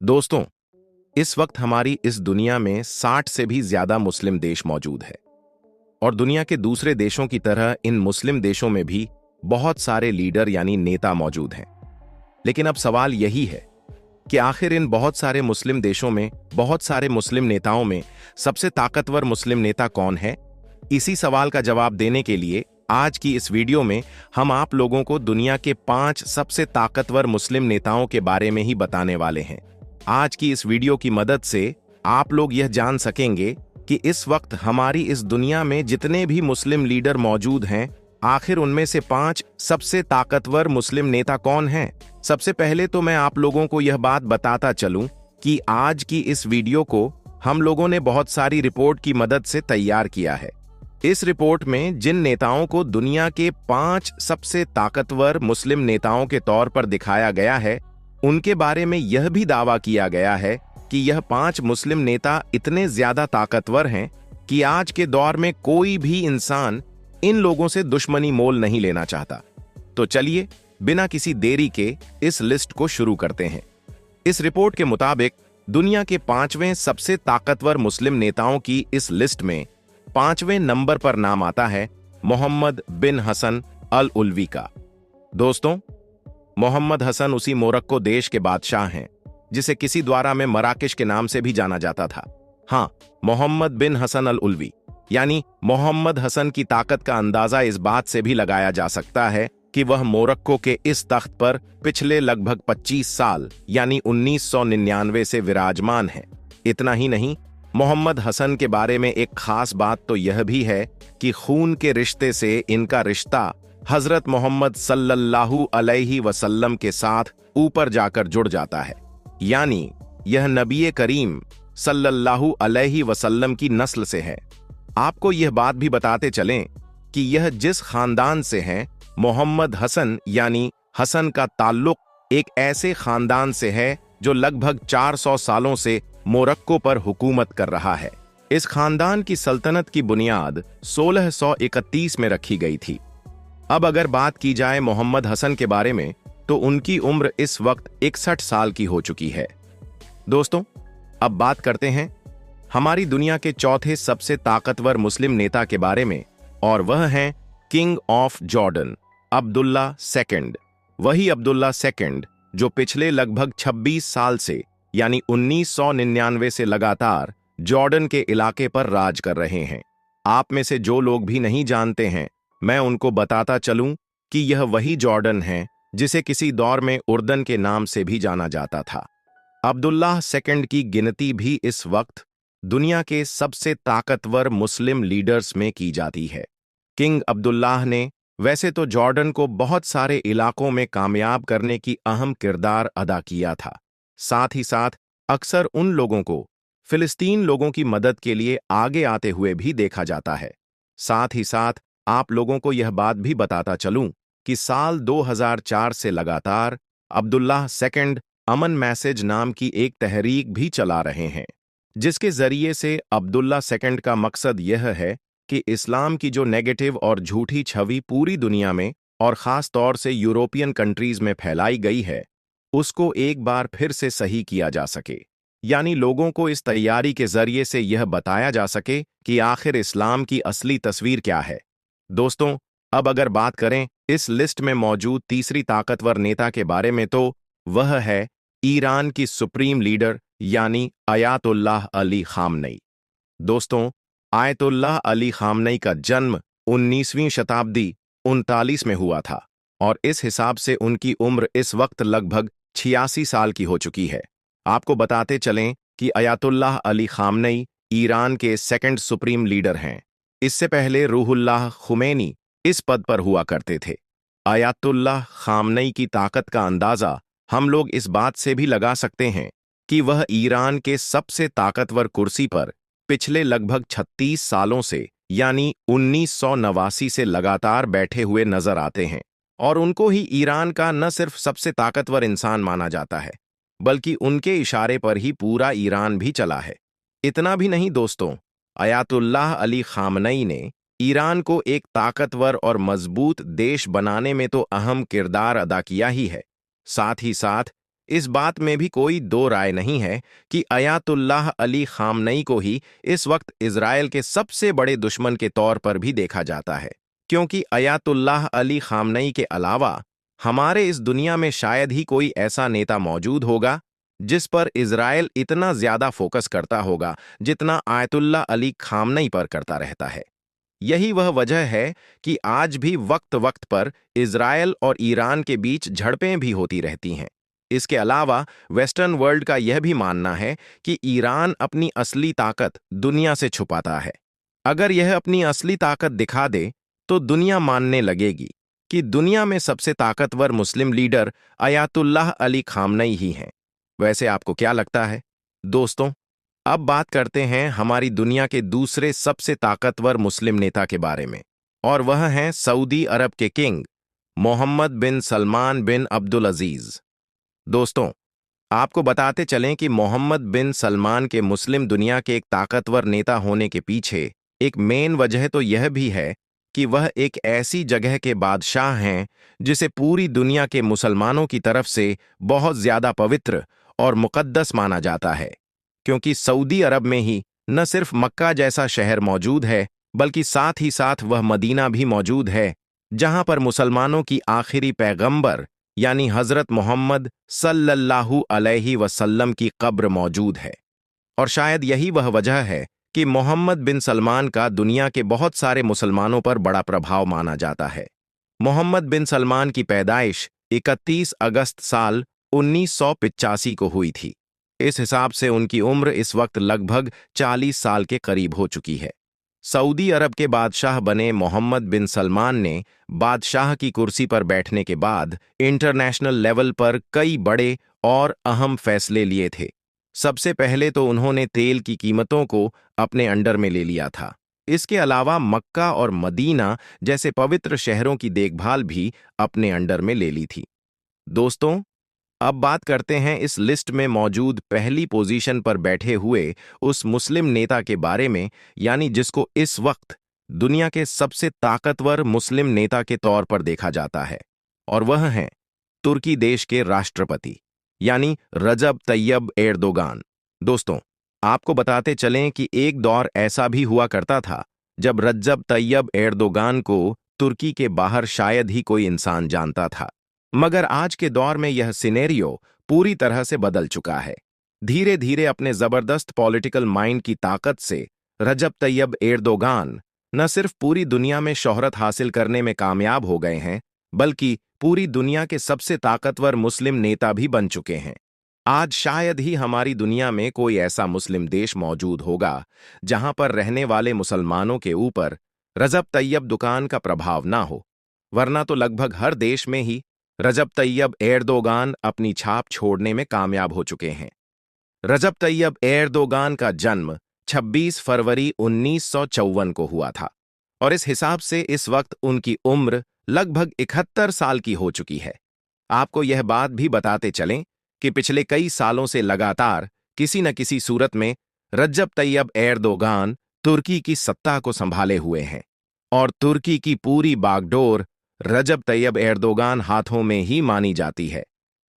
दोस्तों, इस वक्त हमारी इस दुनिया में 60 से भी ज्यादा मुस्लिम देश मौजूद है और दुनिया के दूसरे देशों की तरह इन मुस्लिम देशों में भी बहुत सारे लीडर यानी नेता मौजूद हैं। लेकिन अब सवाल यही है कि आखिर इन बहुत सारे मुस्लिम देशों में बहुत सारे मुस्लिम नेताओं में सबसे ताकतवर मुस्लिम नेता कौन है? इसी सवाल का जवाब देने के लिए आज की इस वीडियो में हम आप लोगों को दुनिया के 5 सबसे ताकतवर मुस्लिम नेताओं के बारे में ही बताने वाले हैं। आज की इस वीडियो की मदद से आप लोग यह जान सकेंगे कि इस वक्त हमारी इस दुनिया में जितने भी मुस्लिम लीडर मौजूद हैं, आखिर उनमें से 5 सबसे ताकतवर मुस्लिम नेता कौन हैं। सबसे पहले तो मैं आप लोगों को यह बात बताता चलूं कि आज की इस वीडियो को हम लोगों ने बहुत सारी रिपोर्ट की मदद से तैयार किया है। इस रिपोर्ट में जिन नेताओं को दुनिया के 5 सबसे ताकतवर मुस्लिम नेताओं के तौर पर दिखाया गया है, उनके बारे में यह भी दावा किया गया है कि यह 5 मुस्लिम नेता इतने ज्यादा ताकतवर हैं कि आज के दौर में कोई भी इंसान इन लोगों से दुश्मनी मोल नहीं लेना चाहता। तो चलिए बिना किसी देरी के इस लिस्ट को शुरू करते हैं। इस रिपोर्ट के मुताबिक दुनिया के 5वें सबसे ताकतवर मुस्लिम नेताओं की इस लिस्ट में 5वें नंबर पर नाम आता है मोहम्मद बिन हसन अल उल्वी का। दोस्तों, मोहम्मद हसन उसी मोरक्को देश के बादशाह हैं जिसे किसी द्वारा में मराकेश के नाम से भी जाना जाता था। हाँ, मोहम्मद बिन हसन अल उल्वी यानी मोहम्मद हसन की ताकत का अंदाजा इस बात से भी लगाया जा सकता है कि वह मोरक्को के इस तख्त पर पिछले लगभग 25 साल यानी 1999 से विराजमान है। इतना ही नहीं, मोहम्मद हसन के बारे में एक खास बात तो यह भी है कि खून के रिश्ते से इनका रिश्ता हजरत मोहम्मद सल्लल्लाहु अलैहि वसल्लम के साथ ऊपर जाकर जुड़ जाता है, यानी यह नबी करीम सल्लल्लाहु अलैहि वसल्लम की नस्ल से है। आपको यह बात भी बताते चलें कि यह जिस खानदान से है, मोहम्मद हसन यानी हसन का ताल्लुक एक ऐसे खानदान से है जो लगभग 400 सालों से मोरक्को पर हुकूमत कर रहा है। इस खानदान की सल्तनत की बुनियाद 1631 में रखी गई थी। अब अगर बात की जाए मोहम्मद हसन के बारे में तो उनकी उम्र इस वक्त 61 साल की हो चुकी है। दोस्तों, अब बात करते हैं हमारी दुनिया के चौथे सबसे ताकतवर मुस्लिम नेता के बारे में, और वह हैं king of Jordan Abdullah second. वही अब्दुल्ला सेकंड जो पिछले लगभग 26 साल से यानी 1999 से लगातार जॉर्डन के इलाके पर राज कर रहे हैं। आप में से जो लोग भी नहीं जानते हैं, मैं उनको बताता चलूं कि यह वही जॉर्डन है जिसे किसी दौर में उर्दन के नाम से भी जाना जाता था। अब्दुल्लाह सेकंड की गिनती भी इस वक्त दुनिया के सबसे ताकतवर मुस्लिम लीडर्स में की जाती है। किंग अब्दुल्लाह ने वैसे तो जॉर्डन को बहुत सारे इलाकों में कामयाब करने की अहम किरदार अदा किया था, साथ ही साथ अक्सर उन लोगों को फिलिस्तीन लोगों की मदद के लिए आगे आते हुए भी देखा जाता है। साथ ही साथ आप लोगों को यह बात भी बताता चलूं कि साल 2004 से लगातार अब्दुल्लाह सेकंड अमन मैसेज नाम की एक तहरीक भी चला रहे हैं, जिसके जरिए से अब्दुल्ला सेकंड का मकसद यह है कि इस्लाम की जो नेगेटिव और झूठी छवि पूरी दुनिया में और खास तौर से यूरोपियन कंट्रीज में फैलाई गई है, उसको एक बार फिर से सही किया जा सके। यानी लोगों को इस तैयारी के जरिए से यह बताया जा सके कि आखिर इस्लाम की असली तस्वीर क्या है। दोस्तों, अब अगर बात करें इस लिस्ट में मौजूद तीसरी ताकतवर नेता के बारे में तो वह है ईरान की सुप्रीम लीडर यानी अयातुल्लाह अली खामनई। दोस्तों, आयतुल्लाह अली खामनई का जन्म 19वीं शताब्दी 39 में हुआ था और इस हिसाब से उनकी उम्र इस वक्त लगभग 86 साल की हो चुकी है। आपको बताते चलें कि अयातुल्लाह अली खामनई ईरान के सेकंड सुप्रीम लीडर हैं। इससे पहले रूहुल्लाह खुमैनी इस पद पर हुआ करते थे। अयातुल्लाह खामनई की ताकत का अंदाजा हम लोग इस बात से भी लगा सकते हैं कि वह ईरान के सबसे ताकतवर कुर्सी पर पिछले लगभग 36 सालों से यानी 1989 से लगातार बैठे हुए नजर आते हैं और उनको ही ईरान का न सिर्फ सबसे ताकतवर इंसान माना जाता है, बल्कि उनके इशारे पर ही पूरा ईरान भी चला है। इतना भी नहीं दोस्तों, अयातुल्लाह अली खामनई ने ईरान को एक ताकतवर और मजबूत देश बनाने में तो अहम किरदार अदा किया ही है, साथ ही साथ इस बात में भी कोई दो राय नहीं है कि अयातुल्लाह अली खामनई को ही इस वक्त इजराइल के सबसे बड़े दुश्मन के तौर पर भी देखा जाता है, क्योंकि अयातुल्लाह अली खामनई के अलावा हमारे इस दुनिया में शायद ही कोई ऐसा नेता मौजूद होगा जिस पर इजराइल इतना ज्यादा फोकस करता होगा जितना आयतुल्लाह अली खामनई पर करता रहता है। यही वह वजह है कि आज भी वक्त वक्त पर इजराइल और ईरान के बीच झड़पें भी होती रहती हैं। इसके अलावा वेस्टर्न वर्ल्ड का यह भी मानना है कि ईरान अपनी असली ताकत दुनिया से छुपाता है। अगर यह अपनी असली ताकत दिखा दे तो दुनिया मानने लगेगी कि दुनिया में सबसे ताकतवर मुस्लिम लीडर अयातुल्लाह अली खामनई ही हैं। वैसे आपको क्या लगता है दोस्तों? अब बात करते हैं हमारी दुनिया के दूसरे सबसे ताकतवर मुस्लिम नेता के बारे में, और वह हैं सऊदी अरब के किंग मोहम्मद बिन सलमान बिन अब्दुल अजीज। दोस्तों, आपको बताते चलें कि मोहम्मद बिन सलमान के मुस्लिम दुनिया के एक ताकतवर नेता होने के पीछे एक मेन वजह तो यह भी है कि वह एक ऐसी जगह के बादशाह हैं जिसे पूरी दुनिया के मुसलमानों की तरफ से बहुत ज्यादा पवित्र और मुकद्दस माना जाता है, क्योंकि सऊदी अरब में ही न सिर्फ मक्का जैसा शहर मौजूद है बल्कि साथ ही साथ वह मदीना भी मौजूद है जहां पर मुसलमानों की आखिरी पैगंबर यानी हजरत मोहम्मद सल्लल्लाहु अलैहि वसल्लम की कब्र मौजूद है। और शायद यही वह वजह है कि मोहम्मद बिन सलमान का दुनिया के बहुत सारे मुसलमानों पर बड़ा प्रभाव माना जाता है। मोहम्मद बिन सलमान की पैदाइश 31 अगस्त साल 1985 को हुई थी। इस हिसाब से उनकी उम्र इस वक्त लगभग 40 साल के करीब हो चुकी है। सऊदी अरब के बादशाह बने मोहम्मद बिन सलमान ने बादशाह की कुर्सी पर बैठने के बाद इंटरनेशनल लेवल पर कई बड़े और अहम फैसले लिए थे। सबसे पहले तो उन्होंने तेल की कीमतों को अपने अंडर में ले लिया था। इसके अलावा मक्का और मदीना जैसे पवित्र शहरों की देखभाल भी अपने अंडर में ले ली थी। दोस्तों, अब बात करते हैं इस लिस्ट में मौजूद पहली पोजीशन पर बैठे हुए उस मुस्लिम नेता के बारे में, यानी जिसको इस वक्त दुनिया के सबसे ताकतवर मुस्लिम नेता के तौर पर देखा जाता है, और वह हैं तुर्की देश के राष्ट्रपति यानी रजब तैयब एर्दोगान। दोस्तों, आपको बताते चलें कि एक दौर ऐसा भी हुआ करता था जब रजब तैयब एर्दोगान को तुर्की के बाहर शायद ही कोई इंसान जानता था, मगर आज के दौर में यह सिनेरियो पूरी तरह से बदल चुका है। धीरे धीरे अपने जबरदस्त पॉलिटिकल माइंड की ताकत से रजब तैयब एर्दोगान न सिर्फ पूरी दुनिया में शोहरत हासिल करने में कामयाब हो गए हैं बल्कि पूरी दुनिया के सबसे ताकतवर मुस्लिम नेता भी बन चुके हैं। आज शायद ही हमारी दुनिया में कोई ऐसा मुस्लिम देश मौजूद होगा जहां पर रहने वाले मुसलमानों के ऊपर रजब तैयब दुकान का प्रभाव ना हो, वरना तो लगभग हर देश में ही रजब तैयब एर्दोगान अपनी छाप छोड़ने में कामयाब हो चुके हैं। रजब तैयब एर्दोगान का जन्म 26 फरवरी 1954 को हुआ था, और इस हिसाब से इस वक्त उनकी उम्र लगभग 71 साल की हो चुकी है। आपको यह बात भी बताते चलें कि पिछले कई सालों से लगातार किसी न किसी सूरत में रजब तैयब एर्दोगान तुर्की की सत्ता को संभाले हुए हैं, और तुर्की की पूरी बागडोर रजब तैयब एर्दोगान हाथों में ही मानी जाती है।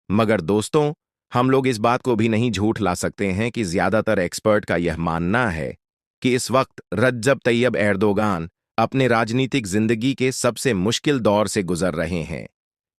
मगर दोस्तों, हम लोग इस बात को भी नहीं झूठ ला सकते हैं कि ज्यादातर एक्सपर्ट का यह मानना है कि इस वक्त रजब तैयब एर्दोगान अपने राजनीतिक जिंदगी के सबसे मुश्किल दौर से गुजर रहे हैं,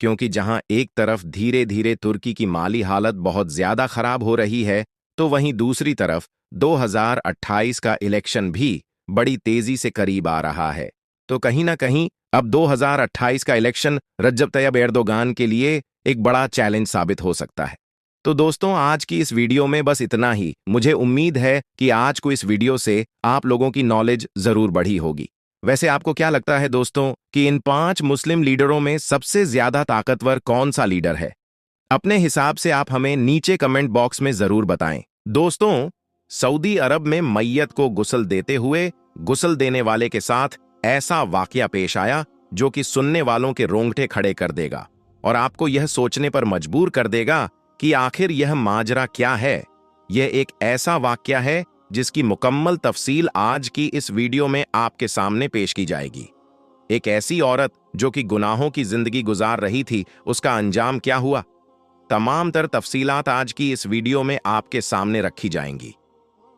क्योंकि जहां एक तरफ धीरे धीरे तुर्की की माली हालत बहुत ज्यादा खराब हो रही है, तो वहीं दूसरी तरफ 2028 का इलेक्शन भी बड़ी तेजी से करीब आ रहा है। तो कहीं ना कहीं अब 2028 का इलेक्शन रजब तैयब एर्दोगान के लिए एक बड़ा चैलेंज साबित हो सकता है। तो दोस्तों, आज की इस वीडियो में बस इतना ही। मुझे उम्मीद है कि आज को इस वीडियो से आप लोगों की नॉलेज जरूर बढ़ी होगी। वैसे आपको क्या लगता है दोस्तों कि इन 5 मुस्लिम लीडरों में सबसे ज्यादा ताकतवर कौन सा लीडर है? अपने हिसाब से आप हमें नीचे कमेंट बॉक्स में जरूर बताएं। दोस्तों, सऊदी अरब में मैयत को गुस्ल देते हुए गुस्ल देने वाले के साथ ऐसा वाकया पेश आया जो कि सुनने वालों के रोंगटे खड़े कर देगा और आपको यह सोचने पर मजबूर कर देगा कि आखिर यह माजरा क्या है। यह एक ऐसा वाकया है जिसकी मुकम्मल तफसील आज की इस वीडियो में आपके सामने पेश की जाएगी। एक ऐसी औरत जो कि गुनाहों की जिंदगी गुजार रही थी, उसका अंजाम क्या हुआ? तमाम तर तफसीलात आज की इस वीडियो में आपके सामने रखी जाएंगी,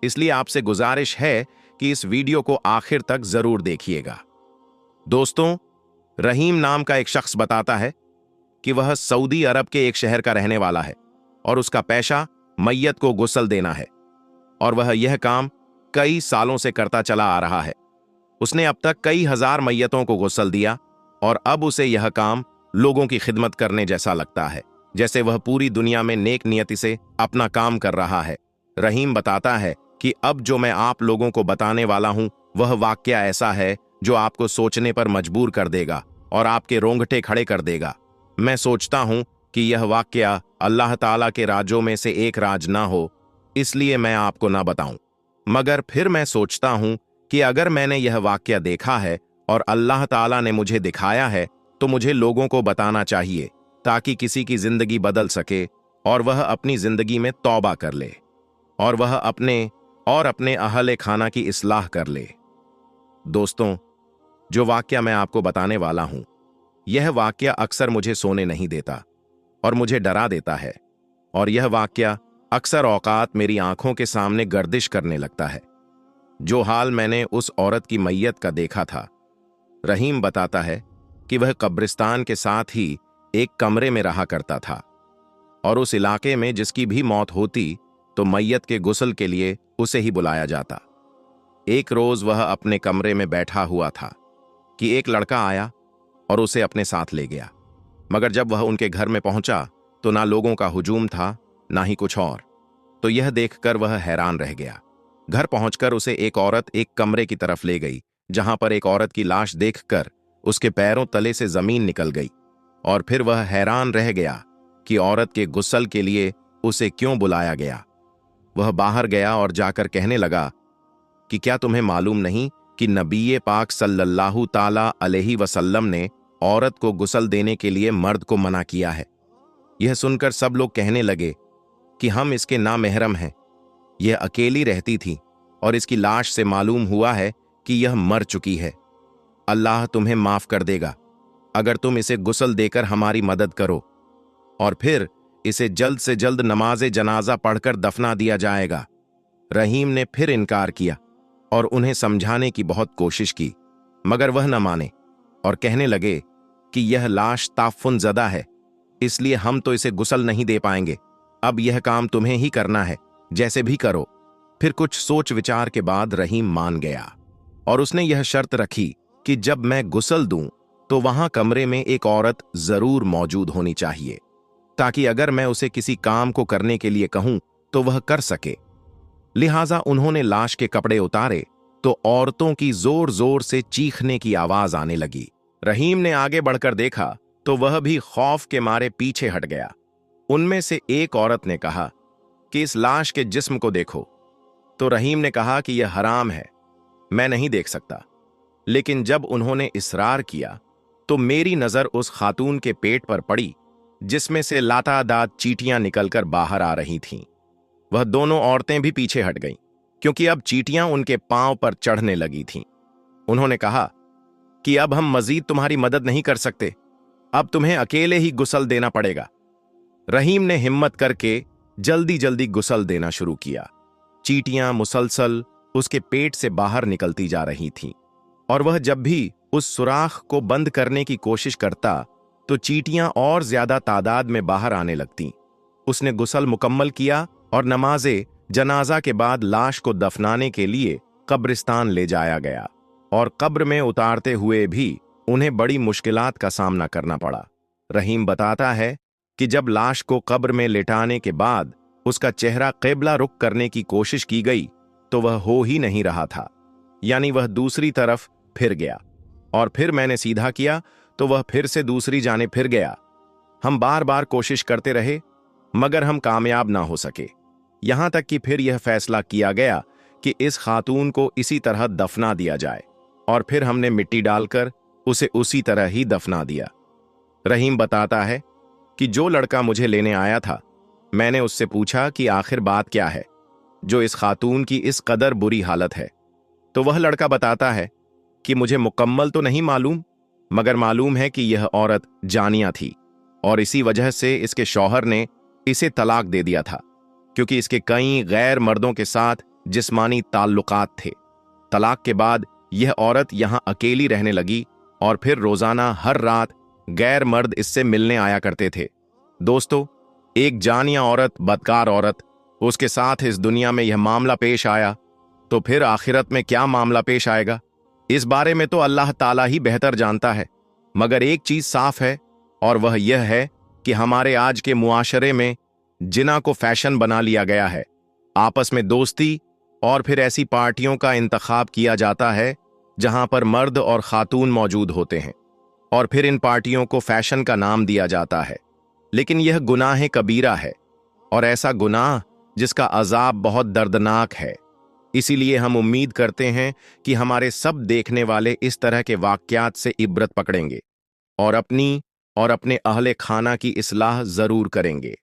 इसलिए आपसे गुजारिश है कि इस वीडियो को आखिर तक जरूर देखिएगा। दोस्तों, रहीम नाम का एक शख्स बताता है कि वह सऊदी अरब के एक शहर का रहने वाला है और उसका पेशा मैयत को गुस्ल देना है और वह यह काम कई सालों से करता चला आ रहा है। उसने अब तक कई हजार मैयतों को गुस्ल दिया और अब उसे यह काम लोगों की खिदमत करने जैसा लगता है, जैसे वह पूरी दुनिया में नेक नियति से अपना काम कर रहा है। रहीम बताता है कि अब जो मैं आप लोगों को बताने वाला हूं वह वाकया ऐसा है जो आपको सोचने पर मजबूर कर देगा और आपके रोंगटे खड़े कर देगा। मैं सोचता हूं कि यह वाकया अल्लाह ताला के राजों में से एक राज ना हो, इसलिए मैं आपको ना बताऊं, मगर फिर मैं सोचता हूं कि अगर मैंने यह वाकया देखा है और अल्लाह ताला ने मुझे दिखाया है तो मुझे लोगों को बताना चाहिए ताकि किसी की जिंदगी बदल सके और वह अपनी जिंदगी में तौबा कर ले और वह अपने अहले खाना की इस्लाह कर ले। दोस्तों, जो वाकया मैं आपको बताने वाला हूं, यह वाकया अक्सर मुझे सोने नहीं देता और मुझे डरा देता है और यह वाकया अक्सर औकात मेरी आंखों के सामने गर्दिश करने लगता है। जो हाल मैंने उस औरत की मैयत का देखा था, रहीम बताता है कि वह कब्रिस्तान के साथ ही एक कमरे में रहा करता था और उस इलाके में जिसकी भी मौत होती तो मैयत के गुस्ल के लिए उसे ही बुलाया जाता। एक रोज वह अपने कमरे में बैठा हुआ था कि एक लड़का आया और उसे अपने साथ ले गया, मगर जब वह उनके घर में पहुंचा तो ना लोगों का हुजूम था ना ही कुछ और, तो यह देखकर वह हैरान रह गया। घर पहुंचकर उसे एक औरत एक कमरे की तरफ ले गई जहां पर एक औरत की लाश देखकर उसके पैरों तले से जमीन निकल गई और फिर वह हैरान रह गया कि औरत के गुस्ल के लिए उसे क्यों बुलाया गया। वह बाहर गया और जाकर कहने लगा कि क्या तुम्हें मालूम नहीं कि नबी पाक सल्लल्लाहु ताला अलैहि वसल्लम ने औरत को गुस्ल देने के लिए मर्द को मना किया है। यह सुनकर सब लोग कहने लगे कि हम इसके नामहरम हैं। यह अकेली रहती थी और इसकी लाश से मालूम हुआ है कि यह मर चुकी है। अल्लाह तुम्हें माफ कर देगा अगर तुम इसे गुस्ल देकर हमारी मदद करो, और फिर इसे जल्द से जल्द नमाज़े जनाजा पढ़कर दफना दिया जाएगा। रहीम ने फिर इनकार किया और उन्हें समझाने की बहुत कोशिश की, मगर वह न माने और कहने लगे कि यह लाश ताफुन ज़दा है, इसलिए हम तो इसे गुस्ल नहीं दे पाएंगे। अब यह काम तुम्हें ही करना है, जैसे भी करो। फिर कुछ सोच विचार के बाद रहीम मान गया और उसने यह शर्त रखी कि जब मैं गुस्ल दूं तो वहां कमरे में एक औरत जरूर मौजूद होनी चाहिए, ताकि अगर मैं उसे किसी काम को करने के लिए कहूं तो वह कर सके। लिहाजा उन्होंने लाश के कपड़े उतारे तो औरतों की जोर जोर से चीखने की आवाज आने लगी। रहीम ने आगे बढ़कर देखा तो वह भी खौफ के मारे पीछे हट गया। उनमें से एक औरत ने कहा कि इस लाश के जिस्म को देखो, तो रहीम ने कहा कि यह हराम है, मैं नहीं देख सकता। लेकिन जब उन्होंने इसरार किया तो मेरी नजर उस खातून के पेट पर पड़ी जिसमें से लातादाद चींटियां निकलकर बाहर आ रही थीं। वह दोनों औरतें भी पीछे हट गईं, क्योंकि अब चींटियां उनके पांव पर चढ़ने लगी थीं। उन्होंने कहा कि अब हम मजीद तुम्हारी मदद नहीं कर सकते, अब तुम्हें अकेले ही गुस्ल देना पड़ेगा। रहीम ने हिम्मत करके जल्दी जल्दी गुस्ल देना शुरू किया। चींटियां मुसलसल उसके पेट से बाहर निकलती जा रही थीं और वह जब भी उस सुराख को बंद करने की कोशिश करता तो चींटियां और ज्यादा तादाद में बाहर आने लगतीं। उसने गुस्ल मुकम्मल किया और नमाज़े जनाजा के बाद लाश को दफनाने के लिए कब्रिस्तान ले जाया गया और कब्र में उतारते हुए भी उन्हें बड़ी मुश्किलात का सामना करना पड़ा। रहीम बताता है कि जब लाश को कब्र में लेटाने के बाद उसका चेहरा क़िबला रुख करने की कोशिश की गई तो वह हो ही नहीं रहा था, यानी वह दूसरी तरफ फिर गया, और फिर मैंने सीधा किया तो वह फिर से दूसरी जाने फिर गया। हम बार बार कोशिश करते रहे मगर हम कामयाब ना हो सके, यहां तक कि फिर यह फैसला किया गया कि इस खातून को इसी तरह दफना दिया जाए, और फिर हमने मिट्टी डालकर उसे उसी तरह ही दफना दिया। रहीम बताता है कि जो लड़का मुझे लेने आया था, मैंने उससे पूछा कि आखिर बात क्या है जो इस खातून की इस कदर बुरी हालत है, तो वह लड़का बताता है कि मुझे मुकम्मल तो नहीं मालूम, मगर मालूम है कि यह औरत जानिया थी और इसी वजह से इसके शौहर ने इसे तलाक दे दिया था क्योंकि इसके कई गैर मर्दों के साथ जिस्मानी ताल्लुकात थे। तलाक के बाद यह औरत यहां अकेली रहने लगी और फिर रोजाना हर रात गैर मर्द इससे मिलने आया करते थे। दोस्तों, एक जानिया औरत, बदकार औरत, उसके साथ इस दुनिया में यह मामला पेश आया, तो फिर आखिरत में क्या मामला पेश आएगा, इस बारे में तो अल्लाह ताला ही बेहतर जानता है। मगर एक चीज साफ है और वह यह है कि हमारे आज के मुआशरे में जिना को फैशन बना लिया गया है। आपस में दोस्ती और फिर ऐसी पार्टियों का इंतखाब किया जाता है जहां पर मर्द और खातून मौजूद होते हैं और फिर इन पार्टियों को फैशन का नाम दिया जाता है। लेकिन यह गुनाह कबीरा है और ऐसा गुनाह जिसका अजाब बहुत दर्दनाक है। इसीलिए हम उम्मीद करते हैं कि हमारे सब देखने वाले इस तरह के वाक़यात से इब्रत पकड़ेंगे और अपनी और अपने अहले खाना की इस्लाह जरूर करेंगे।